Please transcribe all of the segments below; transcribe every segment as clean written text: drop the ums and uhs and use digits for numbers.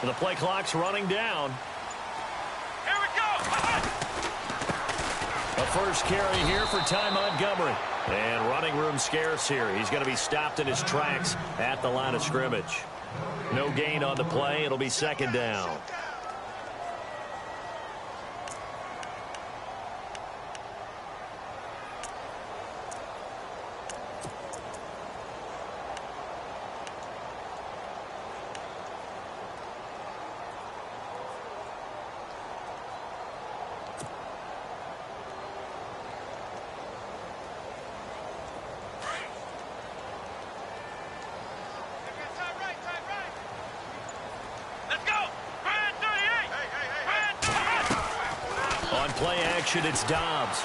The play clock's running down. Here we go. A first carry here for Ty Montgomery. And running room scarce here. He's going to be stopped in his tracks at the line of scrimmage. No gain on the play. It'll be second down. Play action, it's Dobbs.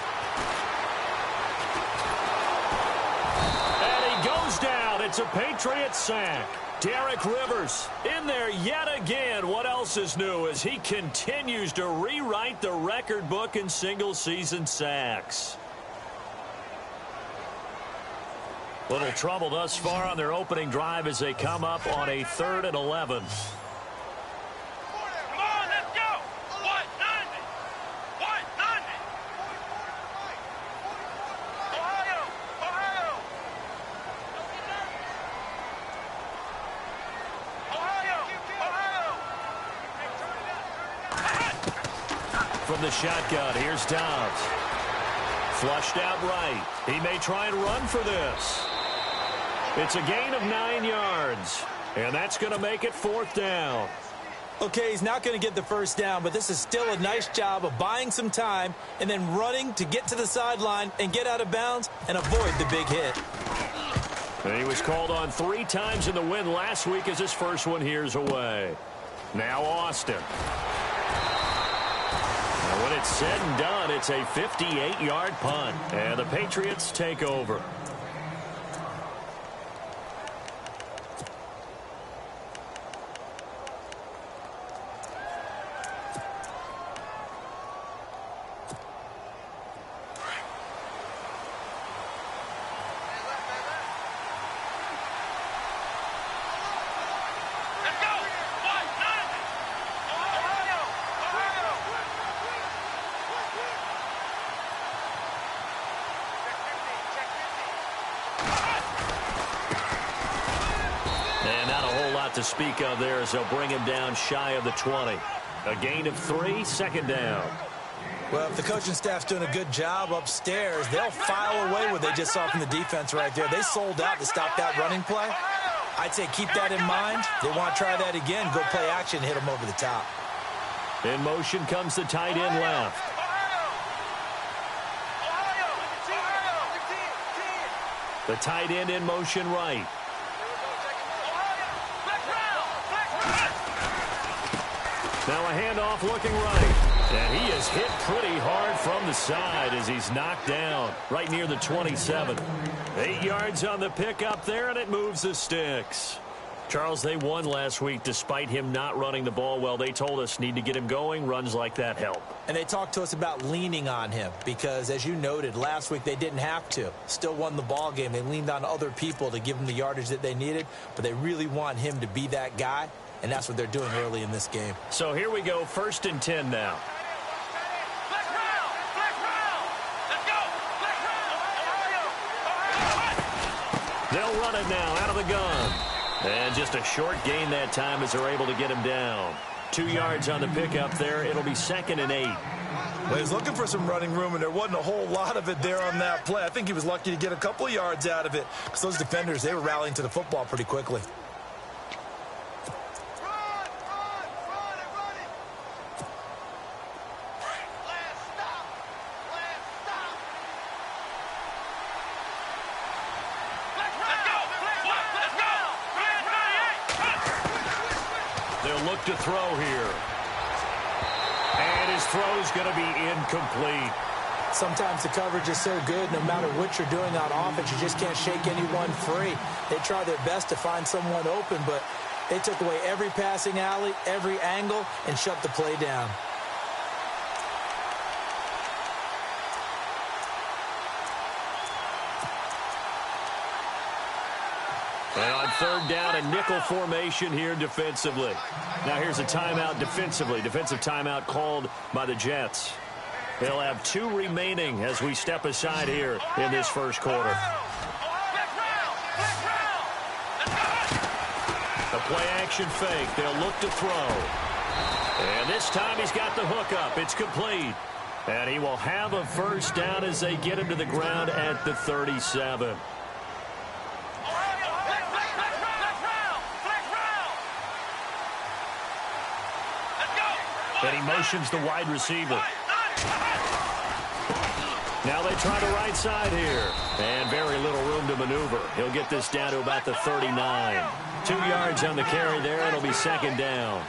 And he goes down. It's a Patriot sack. Derek Rivers in there yet again. What else is new as he continues to rewrite the record book in single-season sacks. Little trouble thus far on their opening drive as they come up on a 3rd and 11. From the shotgun, here's Dobbs. Flushed out right. He may try and run for this. It's a gain of 9 yards. And that's going to make it 4th down. Okay, he's not going to get the first down, but this is still a nice job of buying some time and then running to get to the sideline and get out of bounds and avoid the big hit. And he was called on 3 times in the win last week as his first one here's away. Now Austin. When it's said and done, it's a 58-yard punt, and the Patriots take over. To speak of there as they'll bring him down shy of the 20. A gain of 3, second down. Well, if the coaching staff's doing a good job upstairs, they'll file away what they just saw from the defense right there. They sold out to stop that running play. I'd say keep that in mind. They want to try that again. Go play action, hit them over the top. In motion comes the tight end left. The tight end in motion right. Now a handoff looking right. And he is hit pretty hard from the side as he's knocked down right near the 27. 8 yards on the pickup there, and it moves the sticks. Charles, they won last week despite him not running the ball well. They told us need to get him going. Runs like that help. And they talked to us about leaning on him because, as you noted, last week they didn't have to. Still won the ball game. They leaned on other people to give them the yardage that they needed, but they really want him to be that guy. And that's what they're doing early in this game. So here we go, 1st and 10 now. They'll run it now out of the gun. And just a short gain that time as they're able to get him down. 2 yards on the pickup there. It'll be 2nd and 8. Well, he was looking for some running room, and there wasn't a whole lot of it there on that play. I think he was lucky to get a couple of yards out of it because those defenders, they were rallying to the football pretty quickly. Look to throw here. And his throw's going to be incomplete. Sometimes the coverage is so good, no matter what you're doing on offense, you just can't shake anyone free. They try their best to find someone open, but they took away every passing alley, every angle, and shut the play down. And on third down, a nickel formation here defensively. Now here's a timeout defensively. Defensive timeout called by the Jets. They'll have 2 remaining as we step aside here in this first quarter. A play-action fake. They'll look to throw. And this time he's got the hook up. It's complete. And he will have a first down as they get him to the ground at the 37. And he motions the wide receiver. Now they try the right side here. And very little room to maneuver. He'll get this down to about the 39. 2 yards on the carry there. It'll be second down.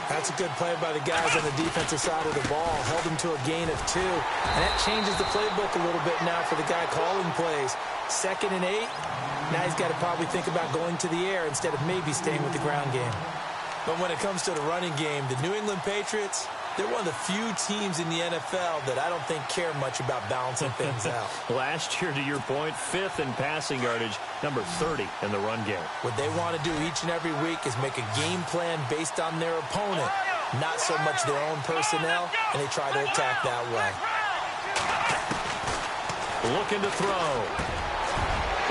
That's a good play by the guys on the defensive side of the ball. Held him to a gain of 2. And that changes the playbook a little bit now for the guy calling plays. 2nd and 8. Now he's got to probably think about going to the air instead of maybe staying with the ground game. But when it comes to the running game, the New England Patriots, they're one of the few teams in the NFL that I don't think care much about balancing things out. Last year, to your point, 5th in passing yardage, number 30 in the run game. What they want to do each and every week is make a game plan based on their opponent, not so much their own personnel, and they try to attack that way. Looking to throw.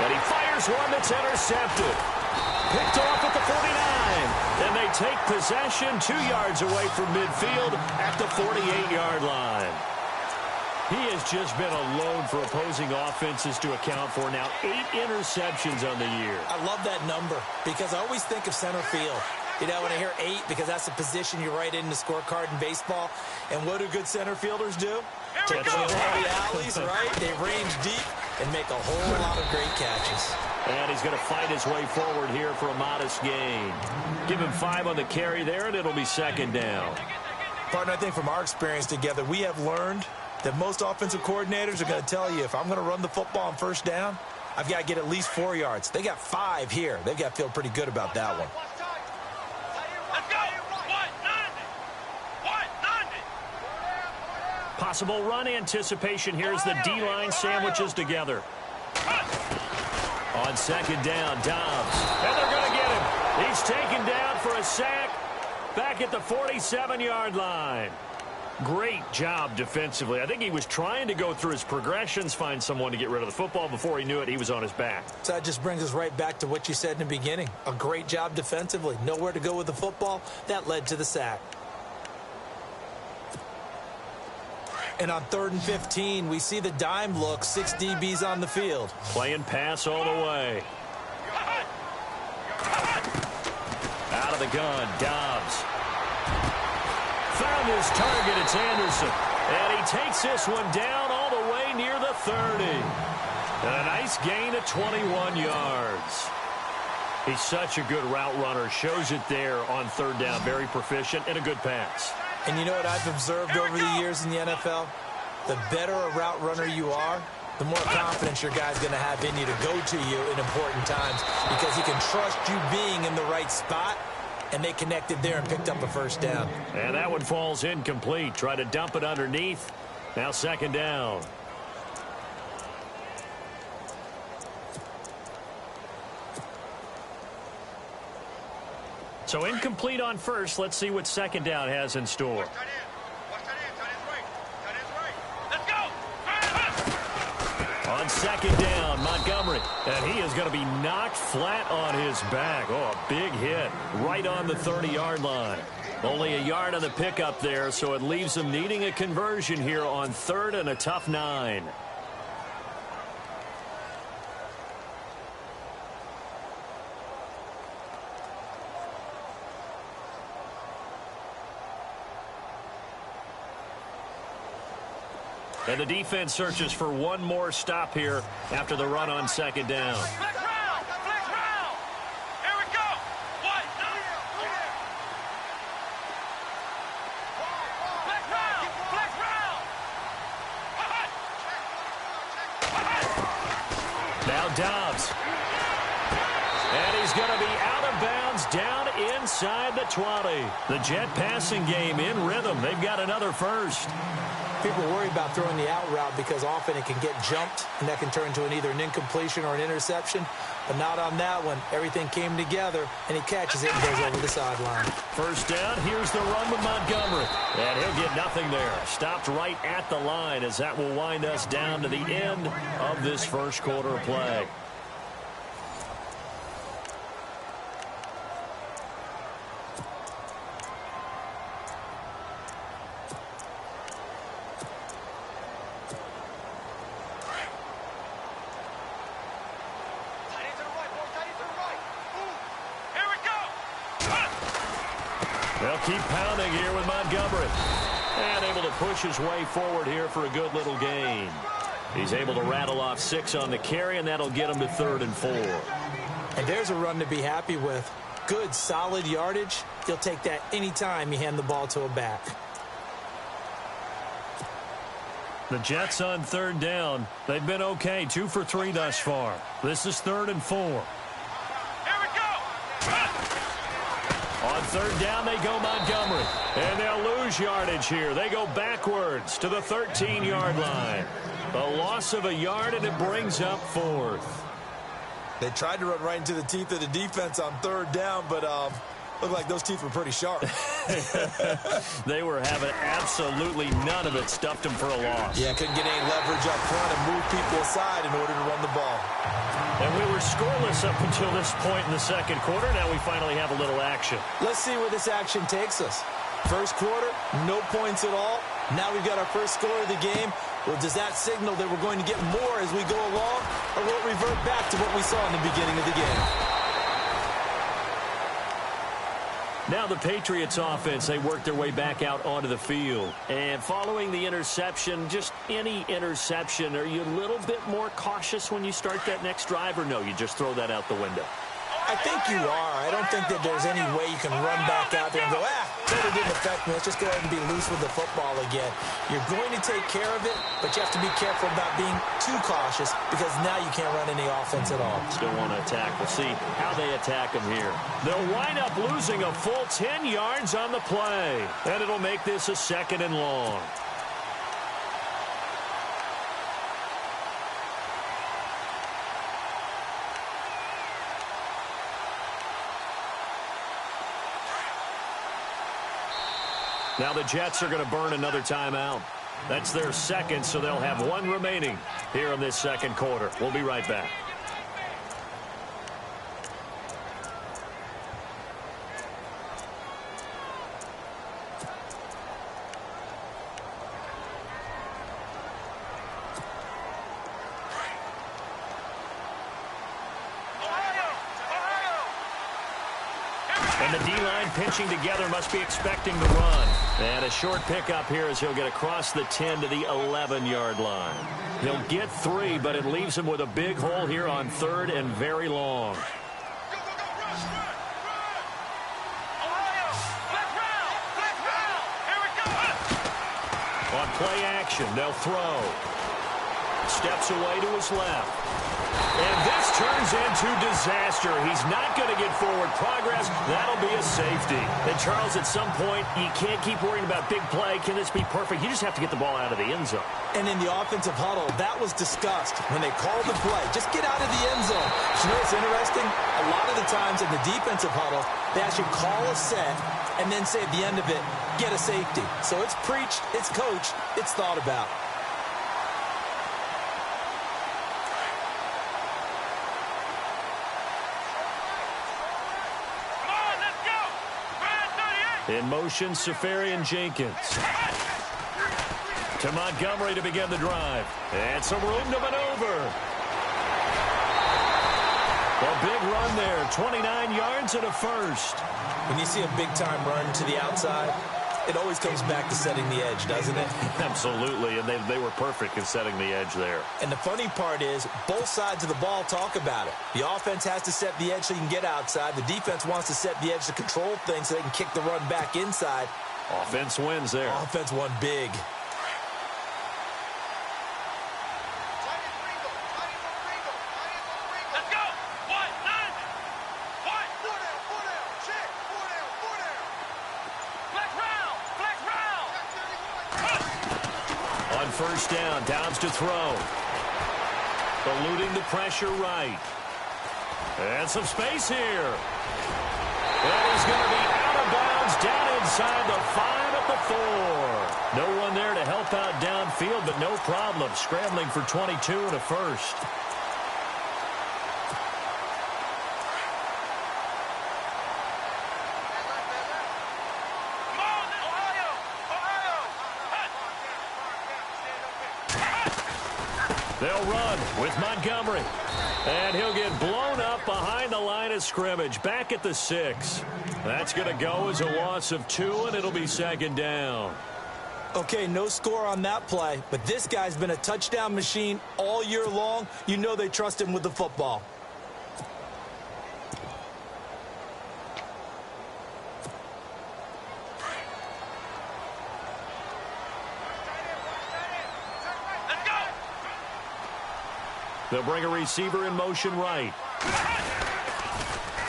And he fires one that's intercepted. Picked off at the 49. And they take possession 2 yards away from midfield at the 48-yard line. He has just been a load for opposing offenses to account for. Now 8 interceptions on the year. I love that number because I always think of center field. You know, when I hear 8, because that's the position you write in the scorecard in baseball. And what do good center fielders do? Take it over the alleys, right? They range deep and make a whole lot of great catches. And he's going to fight his way forward here for a modest gain. Give him 5 on the carry there, and it'll be second down. Partner, I think from our experience together, we have learned that most offensive coordinators are going to tell you, if I'm going to run the football on first down, I've got to get at least 4 yards. They got 5 here. They've got to feel pretty good about that one. Let's go. 190. Possible run anticipation here as the D-line sandwiches together. On second down, Dobbs. And they're going to get him. He's taken down for a sack back at the 47-yard line. Great job defensively. I think he was trying to go through his progressions, find someone to get rid of the football. Before he knew it, he was on his back. So that just brings us right back to what you said in the beginning. A great job defensively. Nowhere to go with the football. That led to the sack. And on 3rd and 15, we see the dime look, 6 DBs on the field. Playing pass all the way. Out of the gun, Dobbs. Found his target, it's Anderson. And he takes this one down all the way near the 30. And a nice gain of 21 yards. He's such a good route runner. Shows it there on 3rd down. Very proficient and a good pass. And you know what I've observed over the years in the NFL? The better a route runner you are, the more confidence your guy's going to have in you to go to you in important times because he can trust you being in the right spot, and they connected there and picked up a first down. And that one falls incomplete. Try to dump it underneath. Now second down. So incomplete on first. Let's see what second down has in store. Let's go. On second down, Montgomery. And he is going to be knocked flat on his back. Oh, a big hit right on the 30-yard line. Only a yard on the pickup there, so it leaves him needing a conversion here on 3rd and a tough 9. And the defense searches for one more stop here after the run on second down. Flex round. Here we go. Flex round. Now Dobbs. And he's going to be out of bounds down inside the 20. The Jet passing game in rhythm. They've got another first. People worry about throwing the out route because often it can get jumped, and that can turn into either an incompletion or an interception. But not on that one. Everything came together, and he catches it and goes over the sideline. First down, here's the run with Montgomery. And he'll get nothing there. Stopped right at the line as that will wind us down to the end of this first quarter play. They'll keep pounding here with Montgomery. And able to push his way forward here for a good little gain. He's able to rattle off 6 on the carry, and that'll get him to 3rd and 4. And there's a run to be happy with. Good, solid yardage. You'll take that anytime you hand the ball to a back. The Jets on 3rd down. They've been okay, 2 for 3 thus far. This is 3rd and 4. On 3rd down, they go Montgomery. And they'll lose yardage here. They go backwards to the 13-yard line. A loss of a yard, and it brings up 4th. They tried to run right into the teeth of the defense on 3rd down, but looked like those teeth were pretty sharp. They were having absolutely none of it. Stuffed them for a loss. Yeah, couldn't get any leverage up front and move people aside in order to run the ball. And we were scoreless up until this point in the second quarter. Now we finally have a little action. Let's see where this action takes us. First quarter, no points at all. Now we've got our first score of the game. Well, does that signal that we're going to get more as we go along, or will it revert back to what we saw in the beginning of the game? Now the Patriots offense, they work their way back out onto the field. And following the interception, just any interception, are you a little bit more cautious when you start that next drive, or no, you just throw that out the window? I think you are. I don't think that there's any way you can run back out there and go, that didn't affect me. Let's just go ahead and be loose with the football again. You're going to take care of it, but you have to be careful about being too cautious because now you can't run any offense at all. Still want to attack. We'll see how they attack him here. They'll wind up losing a full 10 yards on the play, and it'll make this a 2nd and long. Now the Jets are going to burn another timeout. That's their 2nd, so they'll have 1 remaining here in this second quarter. We'll be right back. And the D-line pinching together must be expecting the run. And a short pickup here as he'll get across the 10 to the 11-yard line. He'll get 3, but it leaves him with a big hole here on 3rd and very long. On play action, they'll throw. Steps away to his left. And this turns into disaster. He's not going to get forward progress. That'll be a safety. And, Charles, at some point, you can't keep worrying about big play. Can this be perfect? You just have to get the ball out of the end zone. And in the offensive huddle, that was discussed when they called the play. Just get out of the end zone. You know what's interesting? A lot of the times in the defensive huddle, they actually call a set and then say at the end of it, get a safety. So it's preached, it's coached, it's thought about. In motion, Safarian Jenkins. To Montgomery to begin the drive. And some room to maneuver. A big run there. 29 yards and a first. When you see a big-time run to the outside, it always comes back to setting the edge, doesn't it? Absolutely, and they were perfect in setting the edge there. And the funny part is, both sides of the ball talk about it. The offense has to set the edge so you can get outside. The defense wants to set the edge to control things so they can kick the run back inside. Offense wins there. Offense won big. Let's go! 1, 9! 1! 4 down, check! 4 first down. Downs to throw. Eluding the pressure right. And some space here. That is going to be out of bounds down inside the 5 at the 4. No one there to help out downfield, but no problem. Scrambling for 22 and a first. They'll run with Montgomery. And he'll get blown up behind the line of scrimmage. Back at the 6. That's going to go as a loss of 2, and it'll be second down. Okay, no score on that play, but this guy's been a touchdown machine all year long. You know they trust him with the football. They'll bring a receiver in motion right.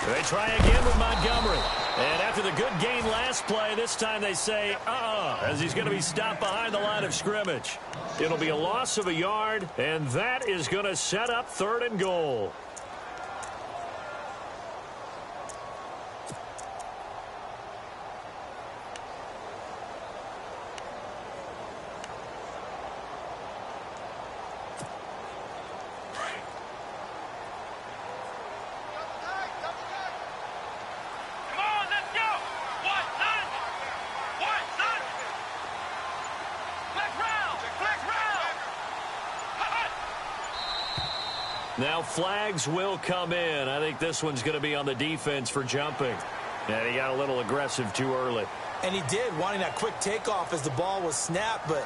They try again with Montgomery. And after the good gain last play, this time they say, as he's going to be stopped behind the line of scrimmage. It'll be a loss of a yard, and that is going to set up 3rd and goal. Now flags will come in. I think this one's going to be on the defense for jumping. And he got a little aggressive too early. And he did, wanting that quick takeoff as the ball was snapped. But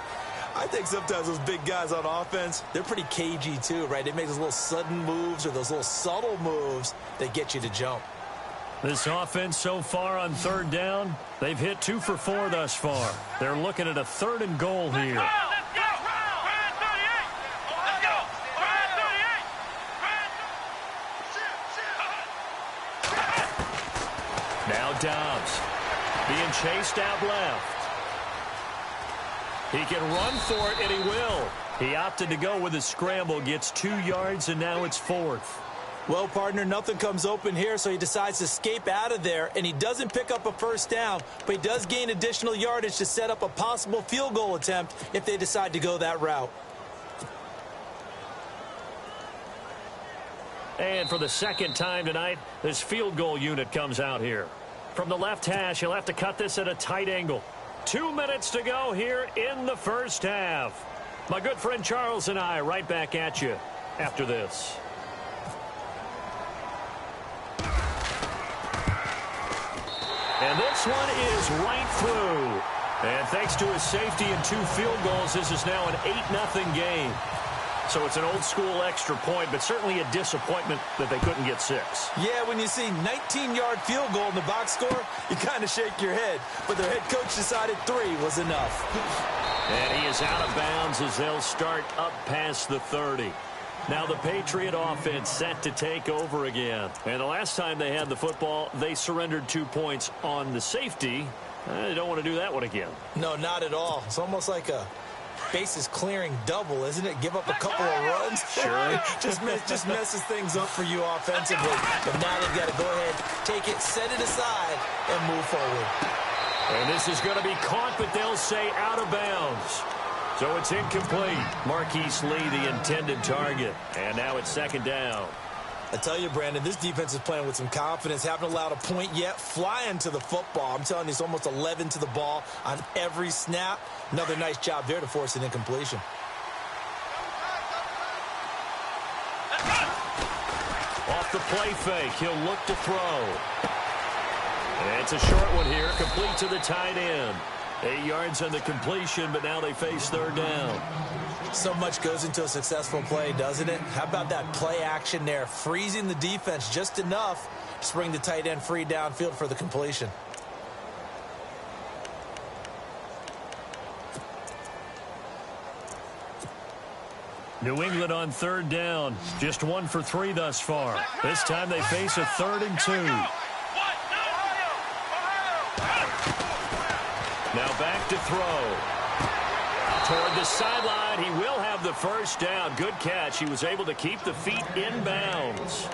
I think sometimes those big guys on offense, they're pretty cagey too, right? They make those little sudden moves or those little subtle moves that get you to jump. This offense so far on 3rd down, they've hit 2 for 4 thus far. They're looking at a 3rd and goal here. Dobbs being chased out left. He can run for it, and he will. He opted to go with a scramble, gets 2 yards, and now it's 4th. Well, partner, nothing comes open here, so he decides to escape out of there, and he doesn't pick up a first down, but he does gain additional yardage to set up a possible field goal attempt if they decide to go that route. And for the second time tonight, this field goal unit comes out here. From the left hash, he'll have to cut this at a tight angle. 2 minutes to go here in the first half. My good friend Charles and I right back at you after this. And this one is right through. And thanks to his safety and 2 field goals, this is now an 8-0 game. So it's an old-school extra point, but certainly a disappointment that they couldn't get 6. Yeah, when you see 19-yard field goal in the box score, you kind of shake your head. But their head coach decided 3 was enough. And he is out of bounds as they'll start up past the 30. Now the Patriot offense set to take over again. And the last time they had the football, they surrendered 2 points on the safety. They don't want to do that one again. No, not at all. It's almost like a bases clearing double, isn't it? Give up a couple of runs. Sure. just messes things up for you offensively. But now they've got to go ahead, take it, set it aside, and move forward. And this is going to be caught, but they'll say out of bounds. So it's incomplete. Marquise Lee, the intended target. And now it's 2nd down. I tell you, Brandon, this defense is playing with some confidence. Haven't allowed a point yet. Flying to the football. I'm telling you, it's almost 11 to the ball on every snap. Another nice job there to force an incompletion. Off the play fake, he'll look to throw. And it's a short one here, complete to the tight end. 8 yards on the completion, but now they face 3rd down. So much goes into a successful play, doesn't it? How about that play action there? Freezing the defense just enough to bring the tight end free downfield for the completion. New England on 3rd down. Just 1 for 3 thus far. This time they face a 3rd and 2. Now back to throw. Toward the sideline, he will have the first down. Good catch. He was able to keep the feet in bounds.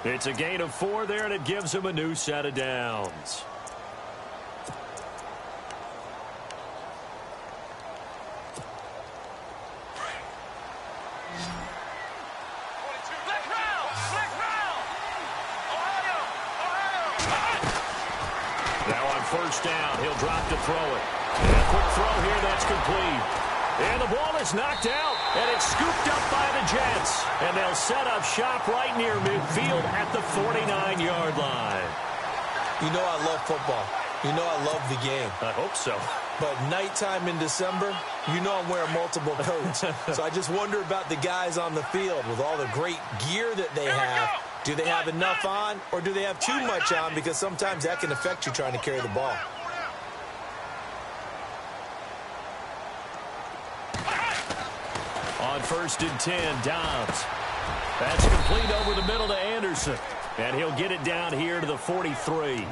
It's a gain of 4 there, and it gives him a new set of downs. Now on first down, he'll drop to throw it. And a quick throw here, that's complete. And the ball is knocked out, and it's scooped up by the Jets. And they'll set up shop right near midfield at the 49-yard line. You know I love football. You know I love the game. I hope so. But nighttime in December, you know I'm wearing multiple coats. So I just wonder about the guys on the field with all the great gear that they have. Do they have enough on, or do they have too much on? Because sometimes that can affect you trying to carry the ball. On first and 10, Dobbs. That's complete over the middle to Anderson. And he'll get it down here to the 43.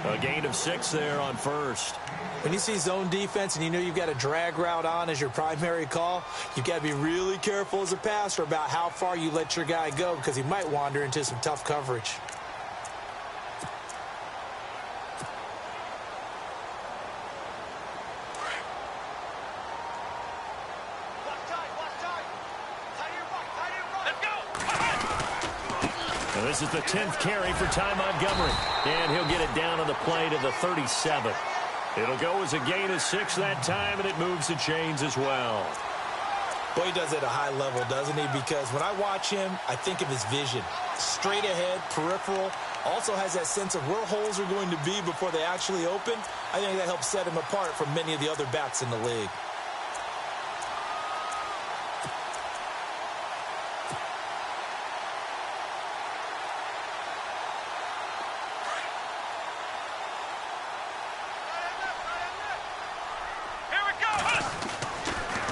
A gain of 6 there on first. When you see zone defense and you know you've got a drag route on as your primary call, you've got to be really careful as a passer about how far you let your guy go because he might wander into some tough coverage. And this is the 10th carry for Ty Montgomery. And he'll get it down on the play to the 37. It'll go as a gain of 6 that time, and it moves the chains as well. Boy, he does it at a high level, doesn't he? Because when I watch him, I think of his vision. Straight ahead, peripheral, also has that sense of where holes are going to be before they actually open. I think that helps set him apart from many of the other backs in the league.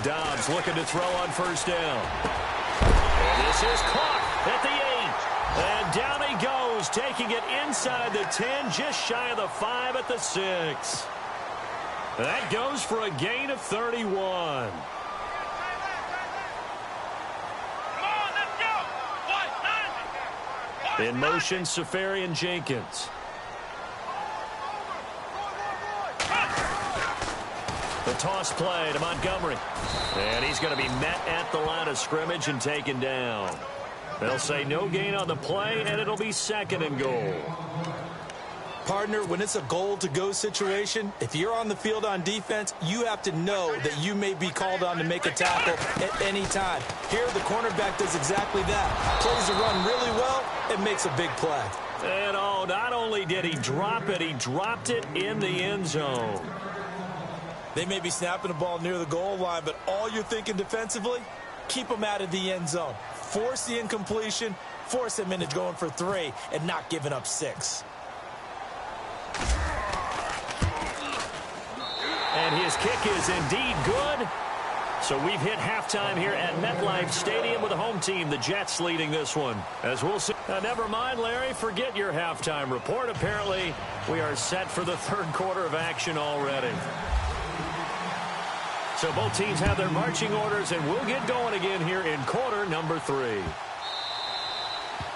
Dobbs looking to throw on first down. And this is caught at the 8. And down he goes, taking it inside the 10, just shy of the 5 at the 6. That goes for a gain of 31. In motion, Safarian Jenkins. The toss play to Montgomery. And he's going to be met at the line of scrimmage and taken down. They'll say no gain on the play, and it'll be second and goal. Partner, when it's a goal-to-go situation, if you're on the field on defense, you have to know that you may be called on to make a tackle at any time. Here, the cornerback does exactly that. Plays the run really well and makes a big play. And, oh, not only did he drop it, he dropped it in the end zone. They may be snapping the ball near the goal line, but all you're thinking defensively, keep them out of the end zone. Force the incompletion, force them into going for 3, and not giving up 6. And his kick is indeed good. So we've hit halftime here at MetLife Stadium with the home team, the Jets, leading this one. As we'll see. Never mind, Larry, forget your halftime report. Apparently, we are set for the third quarter of action already. So both teams have their marching orders, and we'll get going again here in quarter number 3.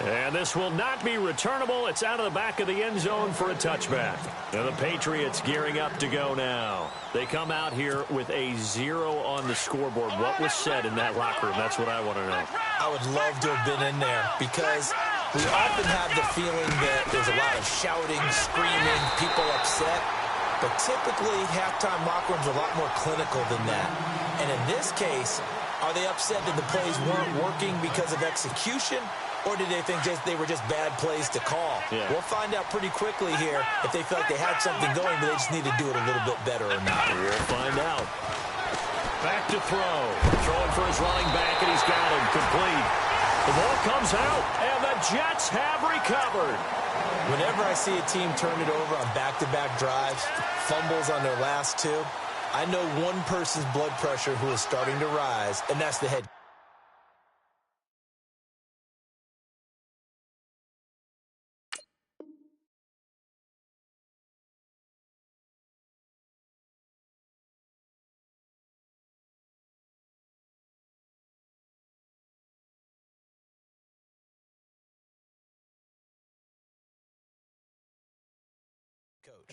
And this will not be returnable. It's out of the back of the end zone for a touchback. Now the Patriots gearing up to go now. They come out here with a 0 on the scoreboard. What was said in that locker room? That's what I want to know. I would love to have been in there because we often have the feeling that there's a lot of shouting, screaming, people upset. But typically, halftime locker rooms are a lot more clinical than that. And in this case, are they upset that the plays weren't working because of execution? Or did they think they were just bad plays to call? Yeah. We'll find out pretty quickly here if they felt like they had something going, but they just need to do it a little bit better or not. We'll find out. Back to throw. Throwing for his running back, and he's got him complete. The ball comes out, and the Jets have recovered. Whenever I see a team turn it over on back-to-back drives, fumbles on their last 2, I know one person's blood pressure who is starting to rise, and that's the head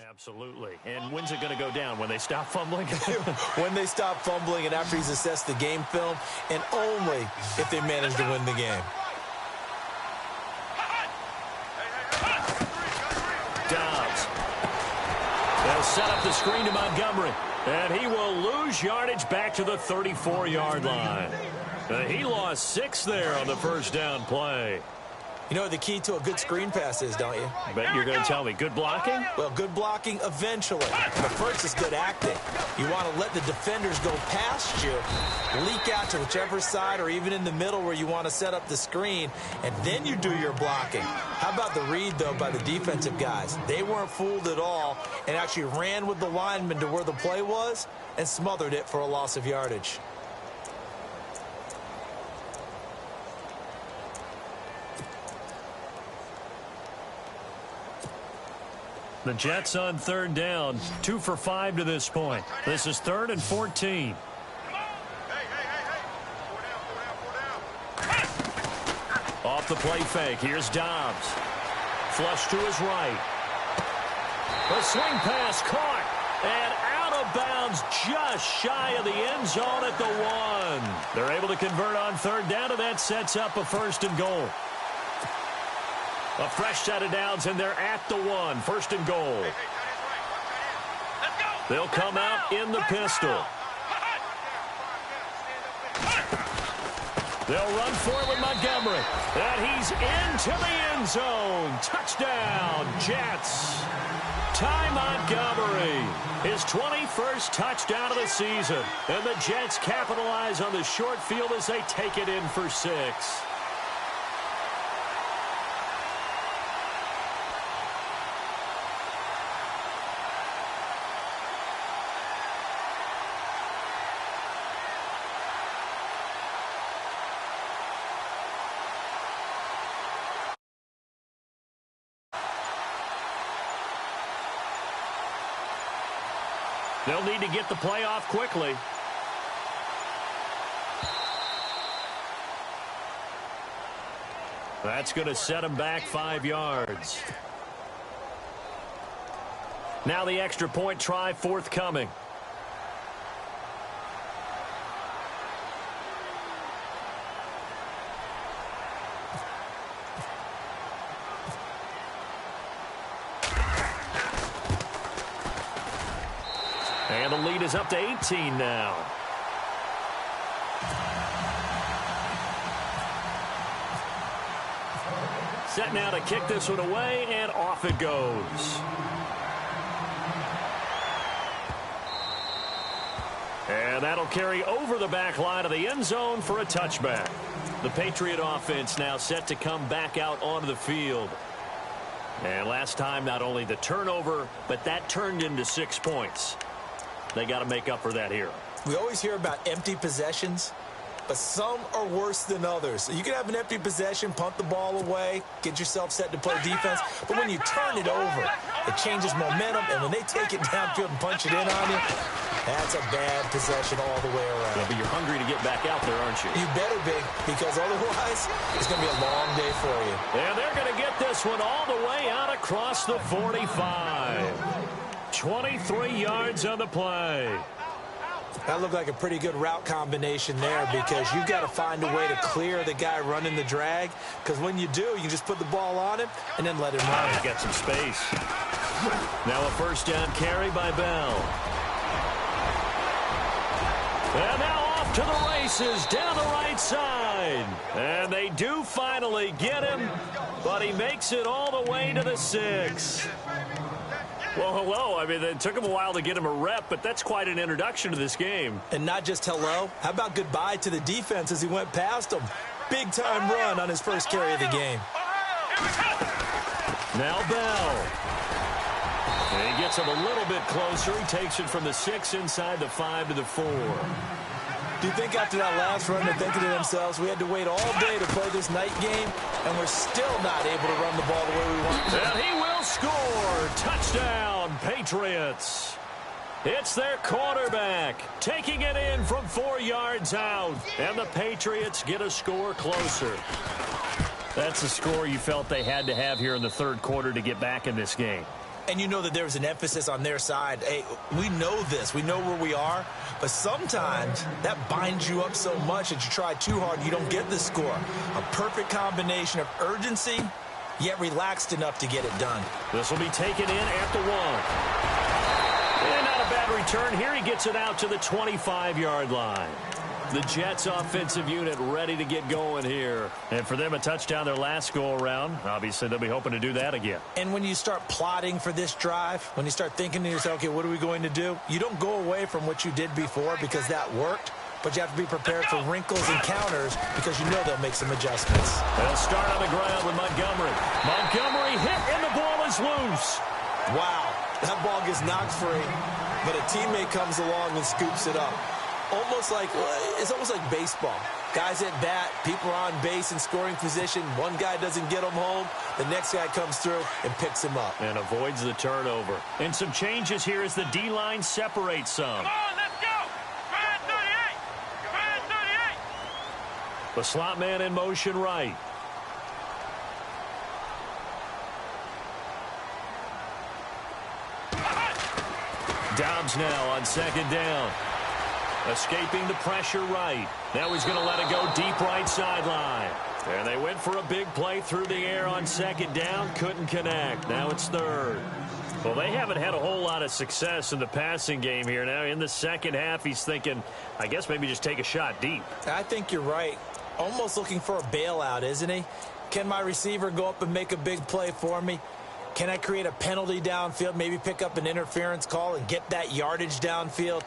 Absolutely. And when's it going to go down? When they stop fumbling? When they stop fumbling and after he's assessed the game film, and only if they manage to win the game. Dobbs. They'll set up the screen to Montgomery. And he will lose yardage back to the 34-yard line. He lost 6 there on the first down play. You know what the key to a good screen pass is, don't you? I bet you're going to tell me. Good blocking? Well, good blocking eventually. But first is good acting. You want to let the defenders go past you, leak out to whichever side or even in the middle where you want to set up the screen, and then you do your blocking. How about the read, though, by the defensive guys? They weren't fooled at all and actually ran with the lineman to where the play was and smothered it for a loss of yardage. The Jets on third down, 2 for 5 to this point. This is 3rd and 14. Off the play fake, here's Dobbs. Flush to his right. The swing pass caught and out of bounds just shy of the end zone at the 1. They're able to convert on third down, and that sets up a 1st and goal. A fresh set of downs, and they're at the 1. 1st and goal. They'll come out in the pistol. They'll run for it with Montgomery. And he's into the end zone. Touchdown, Jets. Ty Montgomery, his 21st touchdown of the season. And the Jets capitalize on the short field as they take it in for 6. They'll need to get the play off quickly. That's going to set them back 5 yards. Now the extra point try forthcoming. And the lead is up to 18 now. Set now to kick this one away, and off it goes. And that'll carry over the back line of the end zone for a touchback. The Patriot offense now set to come back out onto the field. And last time, not only the turnover, but that turned into 6 points. They got to make up for that here. We always hear about empty possessions, but some are worse than others. You can have an empty possession, punt the ball away, get yourself set to play defense, but when you turn it over, it changes momentum, and when they take it downfield and punch it in on you, that's a bad possession all the way around. Yeah, but you're hungry to get back out there, aren't you? You better be, because otherwise it's going to be a long day for you. And they're going to get this one all the way out across the 45. 23 yards on the play. That looked like a pretty good route combination there, because you've got to find a way to clear the guy running the drag, because when you do, you just put the ball on him and then let him run. He's got some space. Now a first down carry by Bell. And now off to the races down the right side. And they do finally get him, but he makes it all the way to the 6. Well, hello. I mean, it took him a while to get him a rep, but that's quite an introduction to this game. And not just hello. How about goodbye to the defense as he went past him? Big-time run on his first carry of the game. Now Bell. And he gets him a little bit closer. He takes it from the 6 inside the 5 to the 4. Do you think after that last run they're thinking to themselves, we had to wait all day to play this night game, and we're still not able to run the ball the way we want to? And he will score. Touchdown, Patriots. It's their quarterback taking it in from 4 yards out, and the Patriots get a score closer. That's the score you felt they had to have here in the third quarter to get back in this game. And you know that there's an emphasis on their side. Hey, we know this. We know where we are. But sometimes that binds you up so much that you try too hard and you don't get the score. A perfect combination of urgency, yet relaxed enough to get it done. This will be taken in at the 1. And not a bad return here. He gets it out to the 25-yard line. The Jets offensive unit ready to get going here. And for them, a touchdown their last go-around. Obviously, they'll be hoping to do that again. And when you start plotting for this drive, when you start thinking to yourself, okay, what are we going to do? You don't go away from what you did before because that worked, but you have to be prepared for wrinkles and counters because you know they'll make some adjustments. They'll start on the ground with Montgomery. Montgomery hit, and the ball is loose. Wow, that ball gets knocked free, but a teammate comes along and scoops it up. It's almost like baseball. Guys at bat, people are on base in scoring position. One guy doesn't get him home. The next guy comes through and picks him up. And avoids the turnover. And some changes here as the D-line separates some. Come on, let's go. Ryan 38. Ryan 38. The slot man in motion right. Dobbs now on second down. Escaping the pressure right. Now he's going to let it go deep right sideline. And they went for a big play through the air on second down. Couldn't connect. Now it's third. Well, they haven't had a whole lot of success in the passing game here. Now in the second half, he's thinking, I guess maybe just take a shot deep. I think you're right. Almost looking for a bailout, isn't he? Can my receiver go up and make a big play for me? Can I create a penalty downfield, maybe pick up an interference call and get that yardage downfield?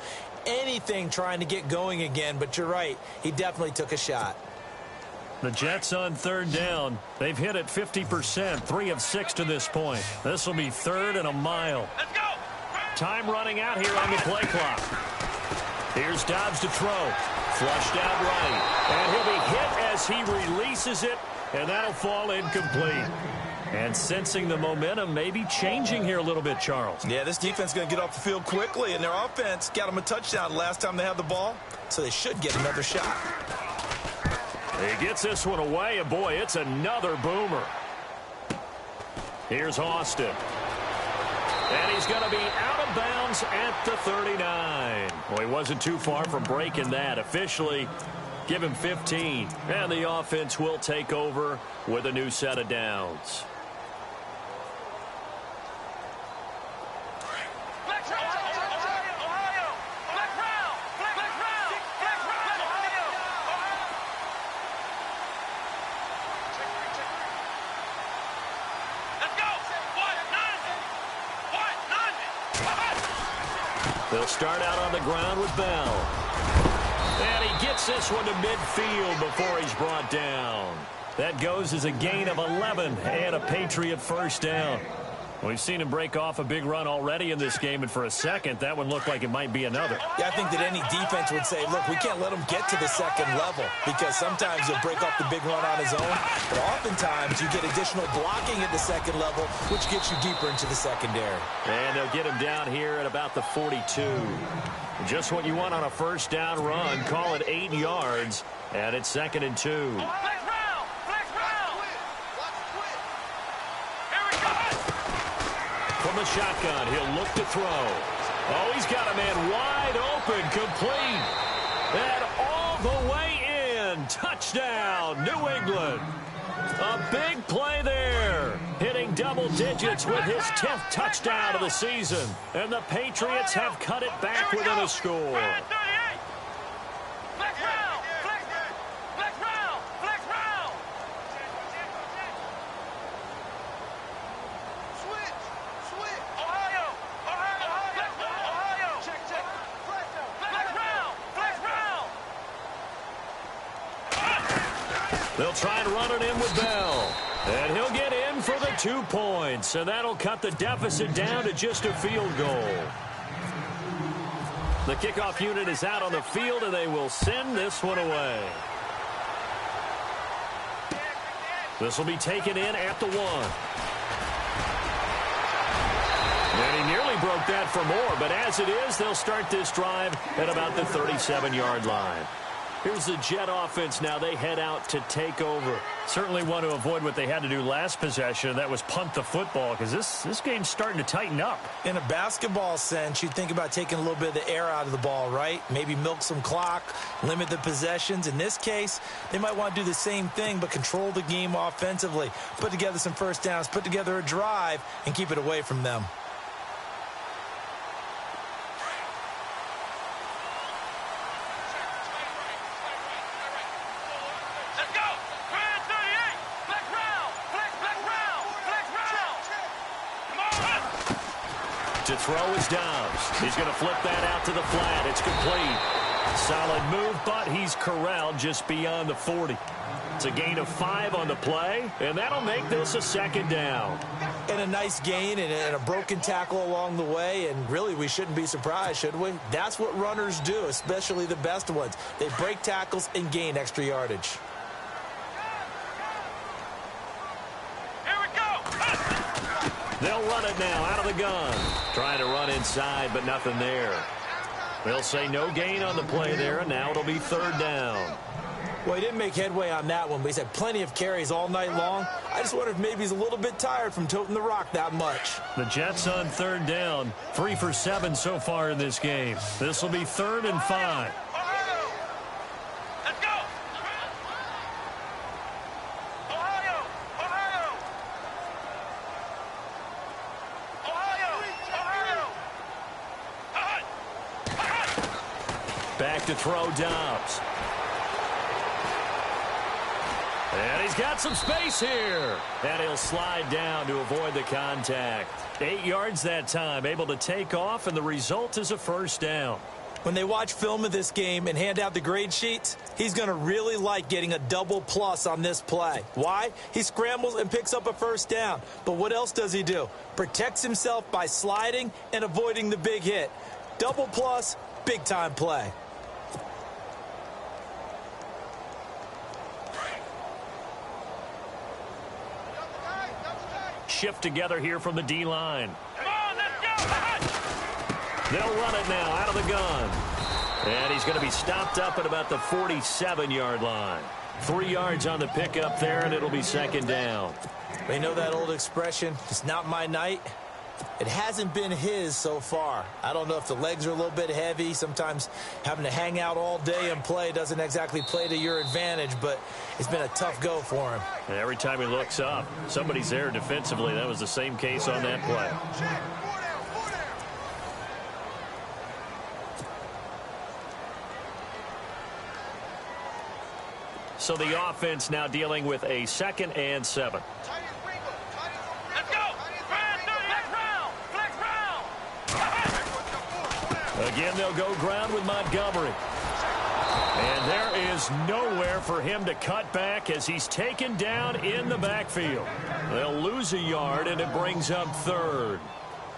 Anything trying to get going again, but you're right. He definitely took a shot. The Jets on third down. They've hit it 50%, 3 of 6 to this point. This will be third and a mile. Let's go. Time running out here on the play clock. Here's Dobbs to throw. Flushed out right. And he'll be hit as he releases it, and that'll fall incomplete. And sensing the momentum maybe changing here a little bit, Charles. Yeah, this defense is going to get off the field quickly, and their offense got them a touchdown last time they had the ball, so they should get another shot. He gets this one away, and boy, it's another boomer. Here's Austin. And he's going to be out of bounds at the 39. Well, he wasn't too far from breaking that. Officially, give him 15. And the offense will take over with a new set of downs. They'll start out on the ground with Bell. And he gets this one to midfield before he's brought down. That goes as a gain of 11 and a Patriot first down. We've seen him break off a big run already in this game, and for a second, that one looked like it might be another. Yeah, I think that any defense would say, look, we can't let him get to the second level because sometimes he'll break off the big run on his own, but oftentimes you get additional blocking at the second level, which gets you deeper into the secondary. And they'll get him down here at about the 42. Just what you want on a first down run. Call it 8 yards, and it's 2nd and 2. From the shotgun, he'll look to throw. Oh, he's got a man wide open, complete. And all the way in. Touchdown, New England. A big play there. Hitting double digits with his 10th touchdown of the season. And the Patriots have cut it back within a score. They'll try and run it in with Bell. And he'll get in for the 2 points. And that'll cut the deficit down to just a field goal. The kickoff unit is out on the field, and they will send this one away. This will be taken in at the 1. And he nearly broke that for more, but as it is, they'll start this drive at about the 37-yard line. Here's the Jet offense now. They head out to take over. Certainly want to avoid what they had to do last possession. That was punt the football, because this game's starting to tighten up. In a basketball sense, you think about taking a little bit of the air out of the ball, right? Maybe milk some clock, limit the possessions. In this case, they might want to do the same thing, but control the game offensively. Put together some first downs, put together a drive, and keep it away from them. To throw is Dobbs. He's going to flip that out to the flat. It's complete. Solid move, but he's corralled just beyond the 40. It's a gain of 5 on the play, and that'll make this a second down. And a nice gain and a broken tackle along the way, and really we shouldn't be surprised, should we? That's what runners do, especially the best ones. They break tackles and gain extra yardage. They'll run it now out of the gun. Trying to run inside, but nothing there. They'll say no gain on the play there, and now it'll be third down. Well, he didn't make headway on that one, but he's had plenty of carries all night long. I just wonder if maybe he's a little bit tired from toting the rock that much. The Jets on third down, 3 for 7 so far in this game. This will be 3rd and 5. Back to throw Dobbs. And he's got some space here. And he'll slide down to avoid the contact. 8 yards that time, able to take off, and the result is a first down. When they watch film of this game and hand out the grade sheets, he's going to really like getting a double plus on this play. Why? He scrambles and picks up a first down. But what else does he do? Protects himself by sliding and avoiding the big hit. Double plus, big-time play. Shift together here from the D-line. They'll run it now out of the gun. And he's going to be stopped up at about the 47-yard line. 3 yards on the pickup there, and it'll be second down. They know that old expression, it's not my night. It hasn't been his so far. I don't know if the legs are a little bit heavy. Sometimes having to hang out all day and play doesn't exactly play to your advantage, but it's been a tough go for him. And every time he looks up, somebody's there defensively. That was the same case on that play. So the offense now dealing with a 2nd and 7. Again, they'll go ground with Montgomery. And there is nowhere for him to cut back as he's taken down in the backfield. They'll lose a yard, and it brings up 3rd.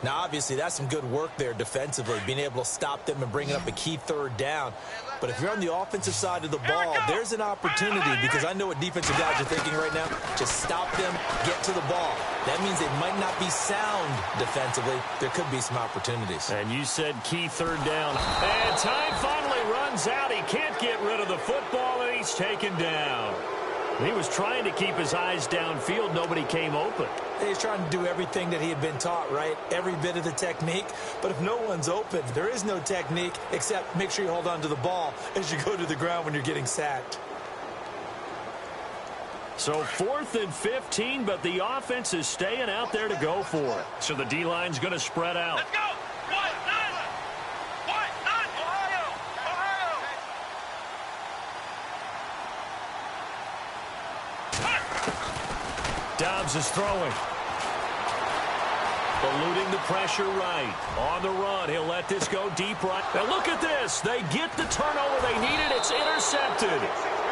Now, obviously, that's some good work there defensively, being able to stop them and bringing up a key 3rd down. But if you're on the offensive side of the ball, there's an opportunity, because I know what defensive guys are thinking right now. Just stop them, get to the ball. That means they might not be sound defensively. There could be some opportunities. And you said key 3rd down. And time finally runs out. He can't get rid of the football, and he's taken down. He was trying to keep his eyes downfield. Nobody came open. He's trying to do everything that he had been taught, right? Every bit of the technique. But if no one's open, there is no technique except make sure you hold on to the ball as you go to the ground when you're getting sacked. So 4th and 15, but the offense is staying out there to go for it. So the D-line's going to spread out. Let's go! Dobbs is throwing. Eluding the pressure right. On the run, he'll let this go deep right. Now look at this. They get the turnover they needed. It's intercepted.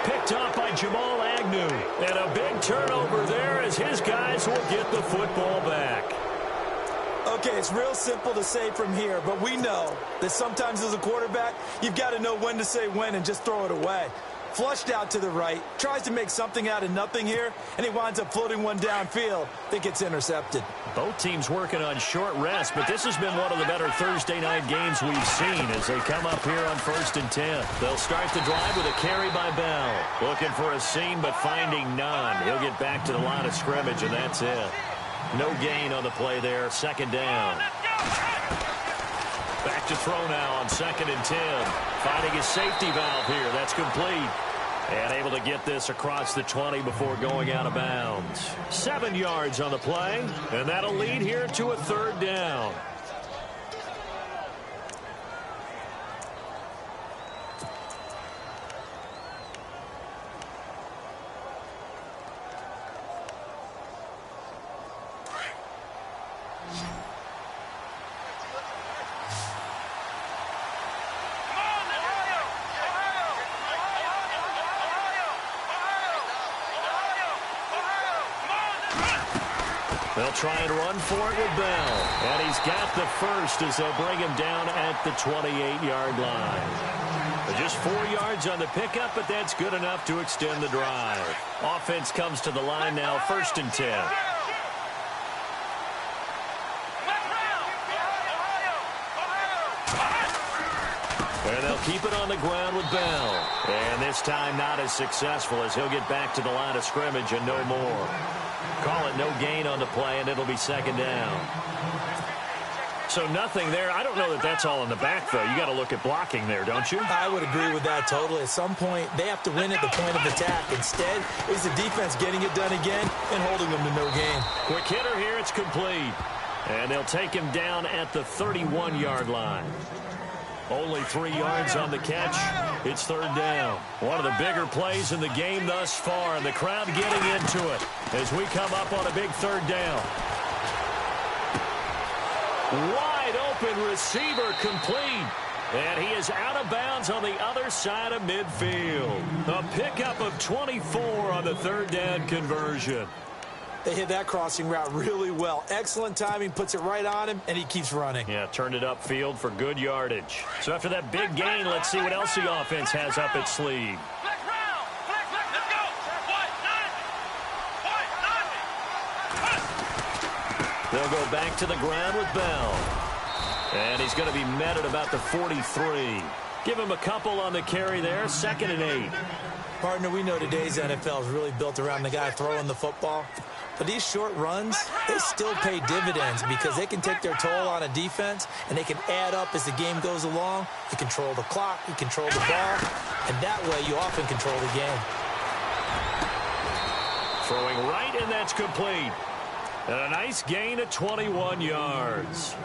Picked up by Jamal Agnew. And a big turnover there as his guys will get the football back. Okay, it's real simple to say from here, but we know that sometimes as a quarterback, you've got to know when to say when and just throw it away. Flushed out to the right. Tries to make something out of nothing here, and he winds up floating one downfield. Think it's intercepted. Both teams working on short rest, but this has been one of the better Thursday night games we've seen as they come up here on 1st and 10. They'll start the drive with a carry by Bell. Looking for a seam, but finding none. He'll get back to the line of scrimmage, and that's it. No gain on the play there. 2nd down. Back to throw now on 2nd and 10. Finding his safety valve here. That's complete. And able to get this across the 20 before going out of bounds. 7 yards on the play, and that'll lead here to a 3rd down. They'll try and run for it with Bell. And he's got the first as they'll bring him down at the 28-yard line. Just 4 yards on the pickup, but that's good enough to extend the drive. Offense comes to the line now, 1st and 10. And they'll keep it on the ground with Bell. And this time not as successful as he'll get back to the line of scrimmage and no more. Call it no gain on the play, and it'll be 2nd down. So nothing there. I don't know that that's all in the back, though. You got to look at blocking there, don't you? I would agree with that totally. At some point, they have to win at the point of attack. Instead, is the defense getting it done again and holding them to no gain. Quick hitter here. It's complete. And they'll take him down at the 31-yard line. Only 3 yards on the catch. It's 3rd down. One of the bigger plays in the game thus far, and the crowd getting into it as we come up on a big 3rd down. Wide open receiver complete. And he is out of bounds on the other side of midfield. A pickup of 24 on the 3rd down conversion. They hit that crossing route really well. Excellent timing, puts it right on him, and he keeps running. Yeah, turned it upfield for good yardage. So after that big gain, let's see what else the offense has up its sleeve. They'll go back to the ground with Bell. And he's going to be met at about the 43. Give him a couple on the carry there, 2nd and 8. Partner, we know today's NFL is really built around the guy throwing the football. But these short runs, they still pay dividends because they can take their toll on a defense, and they can add up as the game goes along. You control the clock, you control the ball, and that way you often control the game. Throwing right, and that's complete. And a nice gain of 21 yards.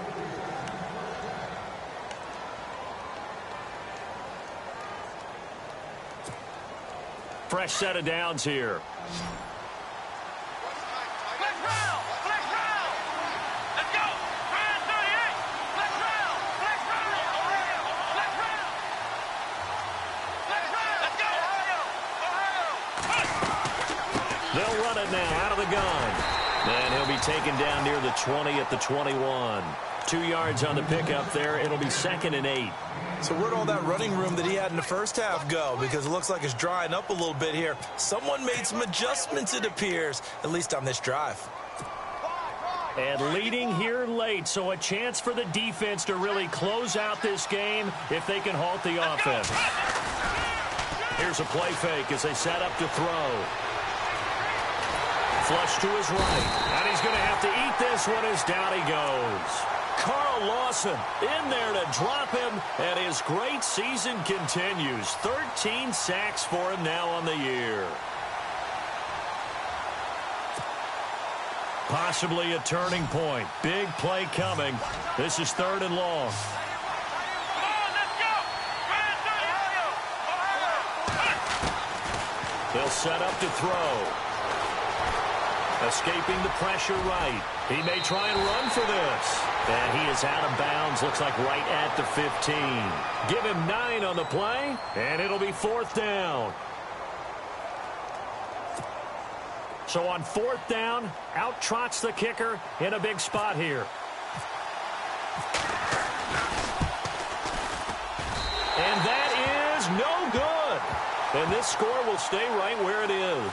Fresh set of downs here. They'll run it now out of the gun. And he'll be taken down near the 20 at the 21. 2 yards on the pickup there. It'll be 2nd and 8. So where'd all that running room that he had in the first half go? Because it looks like it's drying up a little bit here. Someone made some adjustments, it appears, at least on this drive. And leading here late, so a chance for the defense to really close out this game if they can halt the offense. Here's a play fake as they set up to throw. Flush to his right. And he's going to have to eat this one as down he goes. Carl Lawson in there to drop him, and his great season continues. 13 sacks for him now on the year. Possibly a turning point. Big play coming. This is 3rd and long. They'll set up to throw. Escaping the pressure right. He may try and run for this. And he is out of bounds, looks like right at the 15. Give him 9 on the play, and it'll be 4th down. So on 4th down, out trots the kicker in a big spot here. And that is no good. And this score will stay right where it is.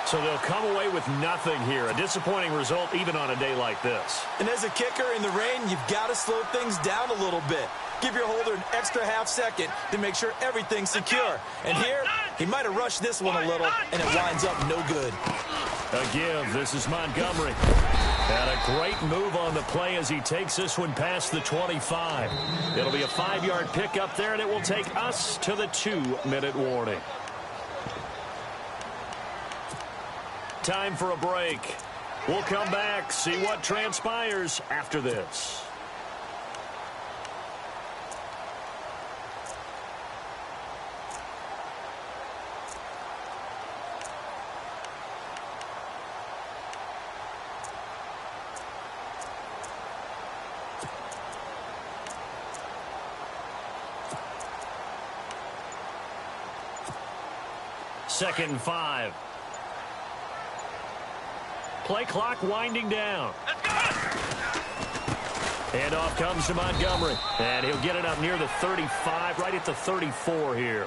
So they'll come away with nothing here. A disappointing result even on a day like this. And as a kicker in the rain, you've got to slow things down a little bit. Give your holder an extra half second to make sure everything's secure. And here, he might have rushed this one a little, and it winds up no good. A give. This is Montgomery. And a great move on the play as he takes this one past the 25. It'll be a 5-yard pickup there, and it will take us to the 2-minute warning. Time for a break. We'll come back, see what transpires after this. Second and 5. Play clock winding down. And off comes to Montgomery. And he'll get it up near the 35, right at the 34 here.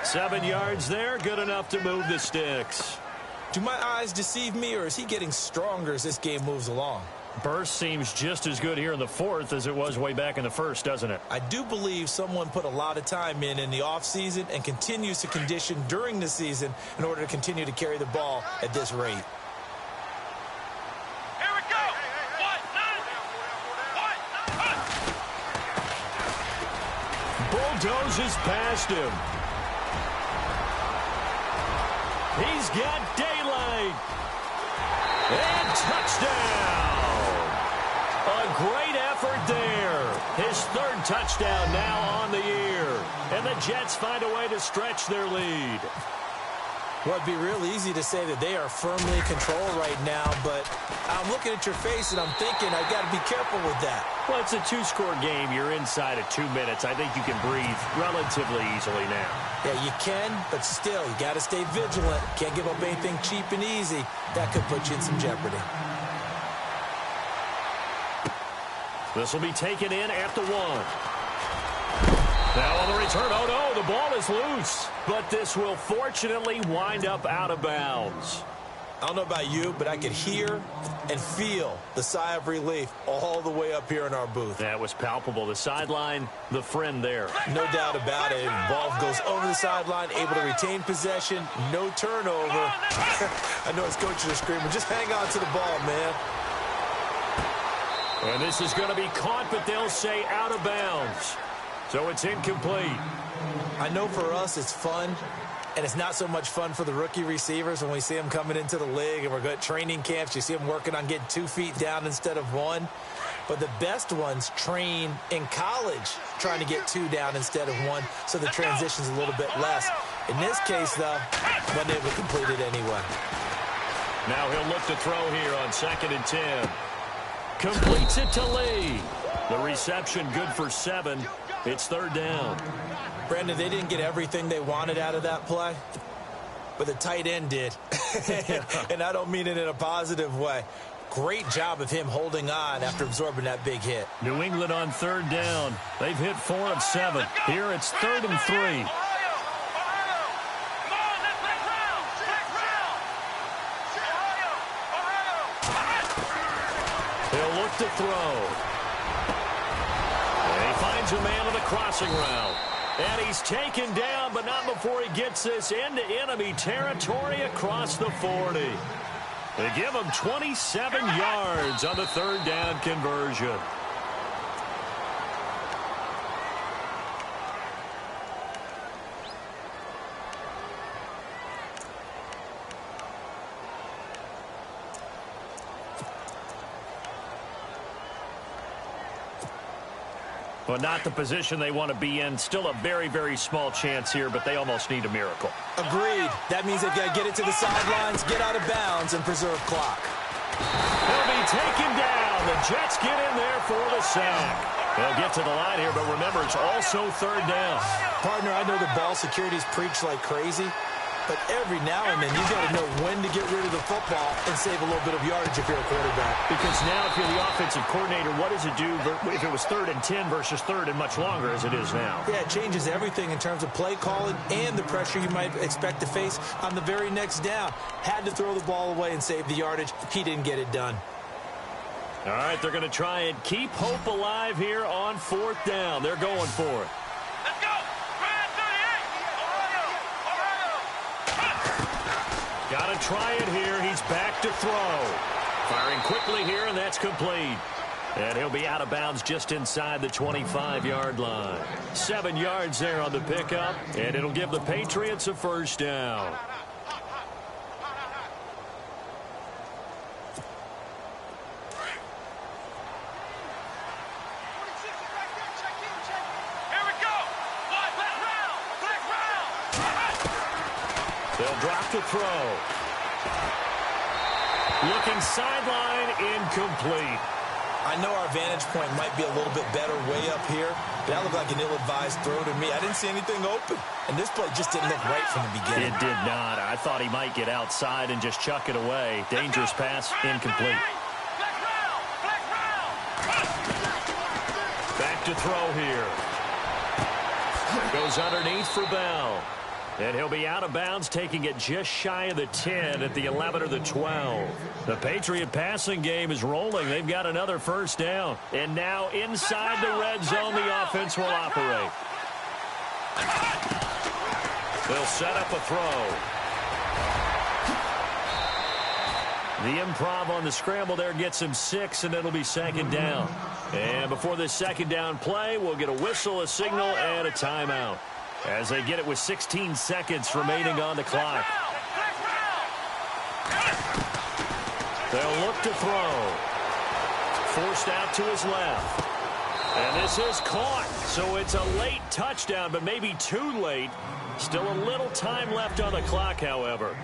7 yards there, good enough to move the sticks. Do my eyes deceive me, or is he getting stronger as this game moves along? Burst seems just as good here in the fourth as it was way back in the first, doesn't it? I do believe someone put a lot of time in the offseason and continues to condition during the season in order to continue to carry the ball at this rate. Here we go. Bulldozes past him. He's got daylight. And touchdown. A great effort there. His third touchdown now on the year. And the Jets find a way to stretch their lead. Well, it'd be real easy to say that they are firmly in control right now, but I'm looking at your face and I'm thinking I got to be careful with that. Well, it's a 2-score game. You're inside of 2 minutes. I think you can breathe relatively easily now. Yeah, you can, but still, you got to stay vigilant. Can't give up anything cheap and easy. That could put you in some jeopardy. This will be taken in at the 1. Now on the return, oh no, the ball is loose. But this will fortunately wind up out of bounds. I don't know about you, but I could hear and feel the sigh of relief all the way up here in our booth. That was palpable. The sideline, the friend there. No doubt about it. Ball goes over the sideline, able to retain possession, no turnover. I know his coaches are screaming, just hang on to the ball, man. And this is going to be caught, but they'll say out of bounds. So it's incomplete. I know for us it's fun, and it's not so much fun for the rookie receivers when we see them coming into the league and we're going to training camps. You see them working on getting 2 feet down instead of 1. But the best ones train in college trying to get 2 down instead of 1, so the transition's a little bit less. In this case, though, wasn't able to complete it anyway. Now he'll look to throw here on 2nd and 10. Completes it to Lee. The reception good for 7. It's 3rd down. Brandon, they didn't get everything they wanted out of that play, but the tight end did. And I don't mean it in a positive way. Great job of him holding on after absorbing that big hit. New England on 3rd down. They've hit 4 of 7. Here it's 3rd and 3. He'll look to throw. And he finds a man on the crossing route. And he's taken down, but not before he gets this into enemy territory across the 40. They give him 27 yards on the 3rd down conversion. Well, not the position they want to be in. Still a very, very small chance here, but they almost need a miracle. Agreed. That means they've got to get it to the sidelines, get out of bounds, and preserve clock. He'll be taken down. The Jets get in there for the sack. They'll get to the line here, but remember, it's also 3rd down. Partner, I know the ball security's preached like crazy, But every now and then, you've got to know when to get rid of the football and save a little bit of yardage if you're a quarterback. Because now if you're the offensive coordinator, what does it do if it was 3rd and 10 versus 3rd and much longer as it is now? Yeah, it changes everything in terms of play calling and the pressure you might expect to face on the very next down. Had to throw the ball away and save the yardage. He didn't get it done. All right, they're going to try and keep hope alive here on 4th down. They're going for it. Let's go! Brad 38! Ohio! Got to try it here. He's back to throw. Firing quickly here, and that's complete. And he'll be out of bounds just inside the 25-yard line. 7 yards there on the pickup, and it'll give the Patriots a first down. They'll drop the throw. Looking sideline, incomplete. I know our vantage point might be a little bit better way up here, but that looked like an ill-advised throw to me. I didn't see anything open, and this play just didn't look right from the beginning. It did not. I thought he might get outside and just chuck it away. Dangerous pass, incomplete. Back to throw here. Goes underneath for Bell. And he'll be out of bounds, taking it just shy of the 10 at the 11 or the 12. The Patriot passing game is rolling. They've got another first down. And now inside the red zone, the offense will operate. They'll set up a throw. The improv on the scramble there gets him 6, and it'll be 2nd down. And before this 2nd down play, we'll get a whistle, a signal, and a timeout, as they get it with 16 seconds remaining on the clock. They'll look to throw. Forced out to his left. And this is caught. So it's a late touchdown, but maybe too late. Still a little time left on the clock, however.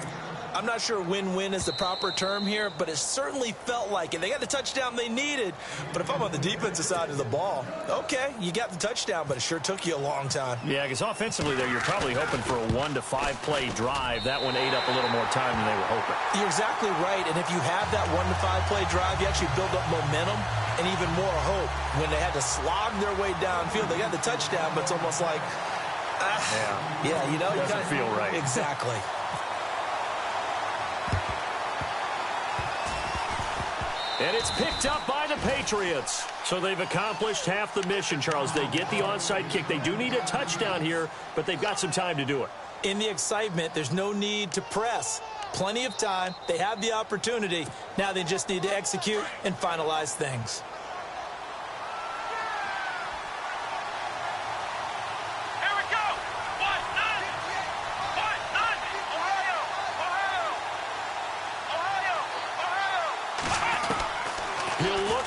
I'm not sure win-win is the proper term here, but it certainly felt like it. They got the touchdown they needed, but if I'm on the defensive side of the ball, okay, you got the touchdown, but it sure took you a long time. Yeah, because offensively there, you're probably hoping for a 1 to 5 play drive. That one ate up a little more time than they were hoping. You're exactly right, and if you have that 1 to 5 play drive, you actually build up momentum and even more hope. When they had to slog their way downfield, they got the touchdown, but it's almost like, yeah, you know, doesn't feel right. Exactly. And it's picked up by the Patriots. So they've accomplished half the mission, Charles. They get the onside kick. They do need a touchdown here, but they've got some time to do it. In the excitement, there's no need to press. Plenty of time. They have the opportunity. Now they just need to execute and finalize things.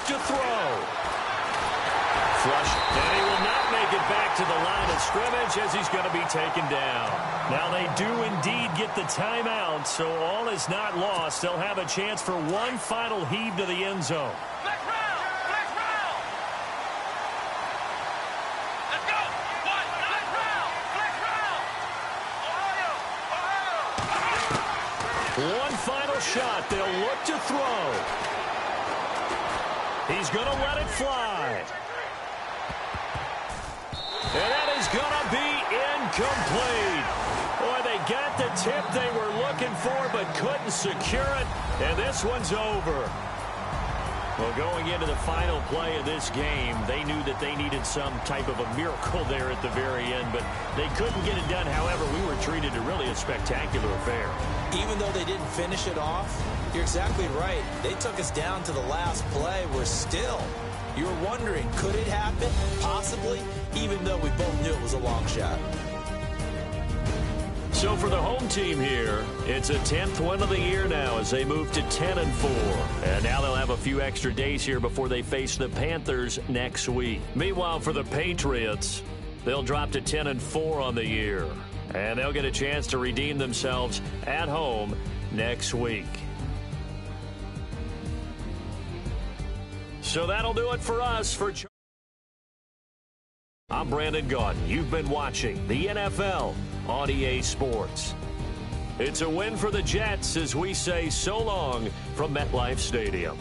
To throw. Flush, and he will not make it back to the line of scrimmage as he's going to be taken down. Now they do indeed get the timeout, so all is not lost. They'll have a chance for one final heave to the end zone. Let's go! Ohio! One final shot. They'll look to throw. He's going to let it fly. And that is going to be incomplete. Boy, they got the tip they were looking for but couldn't secure it. And this one's over. Well, going into the final play of this game, they knew that they needed some type of a miracle there at the very end, but they couldn't get it done. However, we were treated to really a spectacular affair. Even though they didn't finish it off, you're exactly right. They took us down to the last play. We're still, you were wondering, could it happen? Possibly, even though we both knew it was a long shot. So for the home team here, it's a 10th win of the year now as they move to 10-4. And now they'll have a few extra days here before they face the Panthers next week. Meanwhile, for the Patriots, they'll drop to 10-4 on the year. And they'll get a chance to redeem themselves at home next week. So that'll do it for us. I'm Brandon Gaudin. You've been watching the NFL on EA Sports. It's a win for the Jets as we say so long from MetLife Stadium.